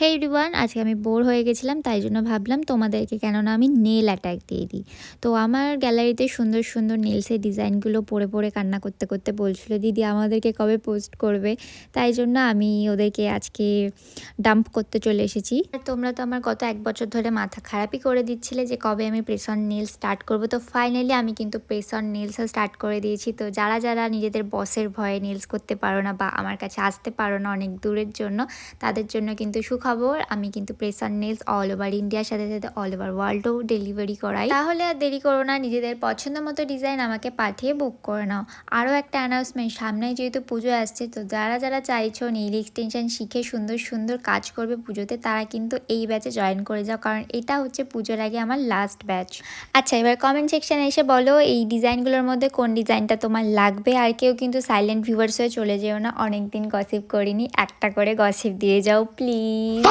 হে everyone, আজকে আমি bore হয়ে গেছিলাম, তাই জন্য ভাবলাম তোমাদেরকে কেননা আমি নেল অ্যাটাক দিয়ে দিই। তো আমার গ্যালারিতে সুন্দর সুন্দর নেলসের ডিজাইনগুলো পড়ে পড়ে কান্না করতে করতে বলছিল দিদি আমাদেরকে কবে পোস্ট করবে। তাই জন্য আমি ওদেরকে আজকে ডাম্প করতে চলে এসেছি। আর তোমরা তো আমার গত 1 বছর ধরে মাথা খারাপই করে দিচ্ছিলে যে কবে আমি প্রেস অন নেল স্টার্ট করবো। তো ফাইনালি আমি কিন্তু প্রেস অন নেলসও স্টার্ট করে দিয়েছি। তো যারা যারা নিজেদের বসের ভয়ে নেলস করতে পারো না বা আমার কাছে আসতে পারো না অনেক দূরের জন্য, তাদের জন্য কিন্তু সুখবর, আমি কিন্তু press on nails all over ইন্ডিয়ার সাথে সাথে অল ওভার ওয়ার্ল্ডও ডেলিভারি করাই। তাহলে আর দেরি করো না, নিজেদের পছন্দ মতো ডিজাইন আমাকে পাঠিয়ে বুক করে নাও। আরও একটা অ্যানাউন্সমেন্ট, সামনে যেহেতু পুজো আসছে, তো যারা যারা চাইছো নেইল এক্সটেনশন শিখে সুন্দর সুন্দর কাজ করবে পুজোতে, তারা কিন্তু এই ব্যাচে জয়েন করে যাও, কারণ এটা হচ্ছে পুজোর আগে আমার লাস্ট ব্যাচ। আচ্ছা, এবার কমেন্ট সেকশানে এসে বলো এই ডিজাইনগুলোর মধ্যে কোন ডিজাইনটা তোমার লাগবে। আর কেউ কিন্তু সাইলেন্ট ভিউয়ার্স হয়ে চলে যেও না, অনেক দিন গসিপ করিনি, একটা করে গসিপ দিয়ে যাও প্লিজ।